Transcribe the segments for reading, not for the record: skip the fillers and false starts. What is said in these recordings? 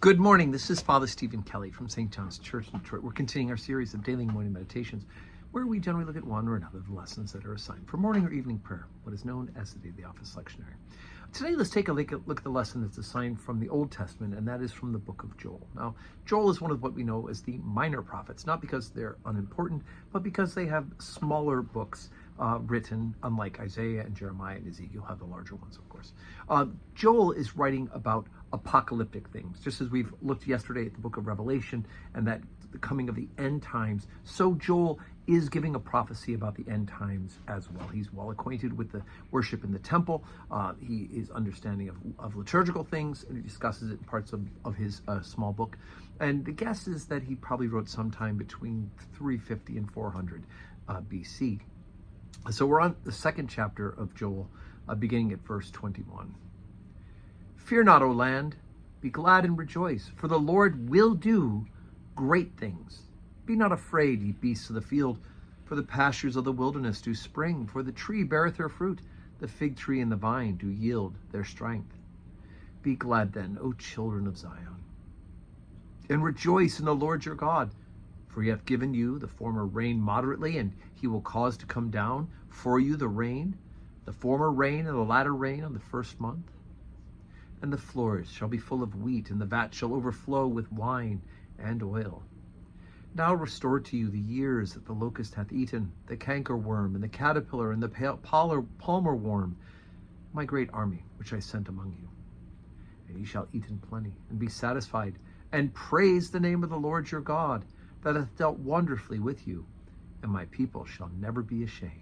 Good morning. This is Father Stephen Kelly from St. John's Church in Detroit. We're continuing our series of daily morning meditations where we generally look at one or another of the lessons that are assigned for morning or evening prayer, what is known as the Day of the Office Lectionary. Today, let's take a look at the lesson that's assigned from the Old Testament, and that is from the book of Joel. Now, Joel is one of what we know as the minor prophets, not because they're unimportant, but because they have smaller books written, unlike Isaiah and Jeremiah and Ezekiel have the larger ones, of course. Joel is writing about apocalyptic things, just as we've looked yesterday at the book of Revelation and that the coming of the end times. So Joel is giving a prophecy about the end times as well. He's well acquainted with the worship in the temple. He is understanding of liturgical things, and he discusses it in parts of his small book. And the guess is that he probably wrote sometime between 350 and 400 BC. So we're on the second chapter of Joel, beginning at verse 21. Fear not, O land, be glad and rejoice, for the Lord will do great things. Be not afraid, ye beasts of the field, for the pastures of the wilderness do spring, for the tree beareth her fruit, the fig tree and the vine do yield their strength. Be glad then, O children of Zion, and rejoice in the Lord your God, for he hath given you the former rain moderately, and he will cause to come down for you the rain, the former rain and the latter rain on the first month. And the floors shall be full of wheat, and the vat shall overflow with wine and oil. Now restore to you the years that the locust hath eaten, the cankerworm, and the caterpillar, and the palmer worm, my great army which I sent among you. And ye shall eat in plenty, and be satisfied, and praise the name of the Lord your God, that hath dealt wonderfully with you, and my people shall never be ashamed.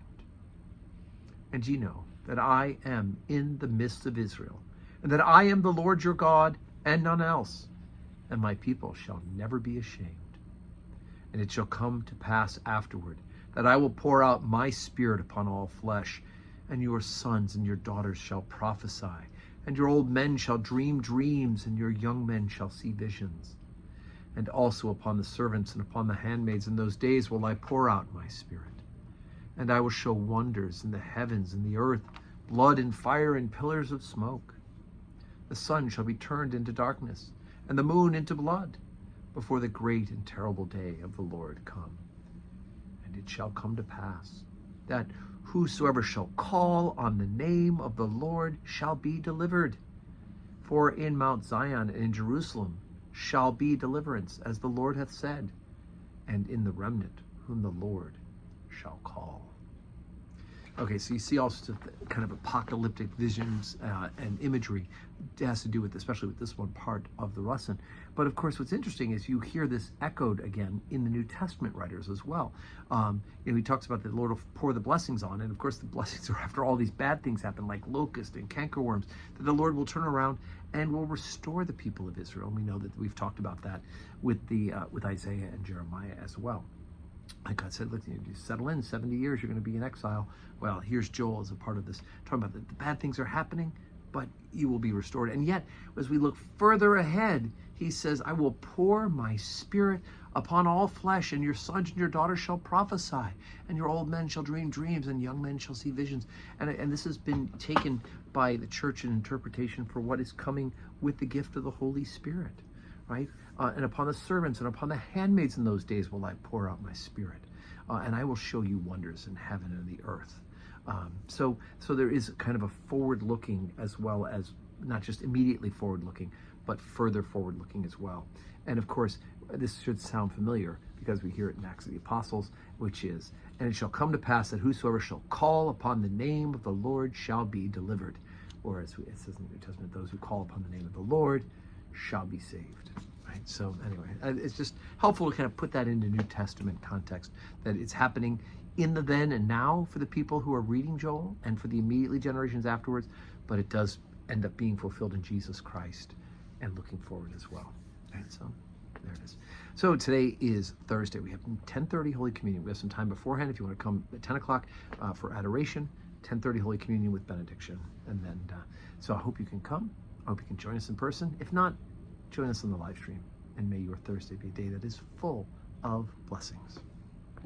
And ye know that I am in the midst of Israel, and that I am the Lord your God, and none else, and my people shall never be ashamed. And it shall come to pass afterward, that I will pour out my spirit upon all flesh, and your sons and your daughters shall prophesy, and your old men shall dream dreams, and your young men shall see visions. And also upon the servants and upon the handmaids in those days will I pour out my spirit. And I will show wonders in the heavens and the earth, blood and fire and pillars of smoke. The sun shall be turned into darkness, and the moon into blood, before the great and terrible day of the Lord come. And it shall come to pass, that whosoever shall call on the name of the Lord shall be delivered. For in Mount Zion and in Jerusalem shall be deliverance, as the Lord hath said, and in the remnant whom the Lord shall call. Okay, so you see all sorts of kind of apocalyptic visions and imagery. It has to do with, especially with this one part of the lesson. But of course, what's interesting is you hear this echoed again in the New Testament writers as well. He talks about the Lord will pour the blessings on, and of course the blessings are after all these bad things happen, like locust and cankerworms, that the Lord will turn around and will restore the people of Israel. And we know that we've talked about that with Isaiah and Jeremiah as well. Like God said, look, you settle in 70 years, you're going to be in exile. Well, here's Joel as a part of this, talking about the bad things are happening, but you will be restored. And yet, as we look further ahead, he says, I will pour my spirit upon all flesh, and your sons and your daughters shall prophesy, and your old men shall dream dreams, and young men shall see visions. And this has been taken by the church in interpretation for what is coming with the gift of the Holy Spirit. Right? And upon the servants and upon the handmaids in those days will I pour out my spirit. And I will show you wonders in heaven and the earth. So there is kind of a forward-looking as well as not just immediately forward-looking, but further forward-looking as well. And of course, this should sound familiar because we hear it in Acts of the Apostles, which is, and it shall come to pass that whosoever shall call upon the name of the Lord shall be delivered. Or as it says in the New Testament, those who call upon the name of the Lord shall be saved. Right? So anyway, it's just helpful to kind of put that into New Testament context, that it's happening in the then and now for the people who are reading Joel and for the immediately generations afterwards, but it does end up being fulfilled in Jesus Christ and looking forward as well. Right? So there it is. So today is Thursday. We have 10:30 Holy Communion. We have some time beforehand if you want to come at 10 o'clock for adoration, 10:30 Holy Communion with benediction. And then, so I hope you can come. I hope you can join us in person. If not, join us on the live stream. And may your Thursday be a day that is full of blessings.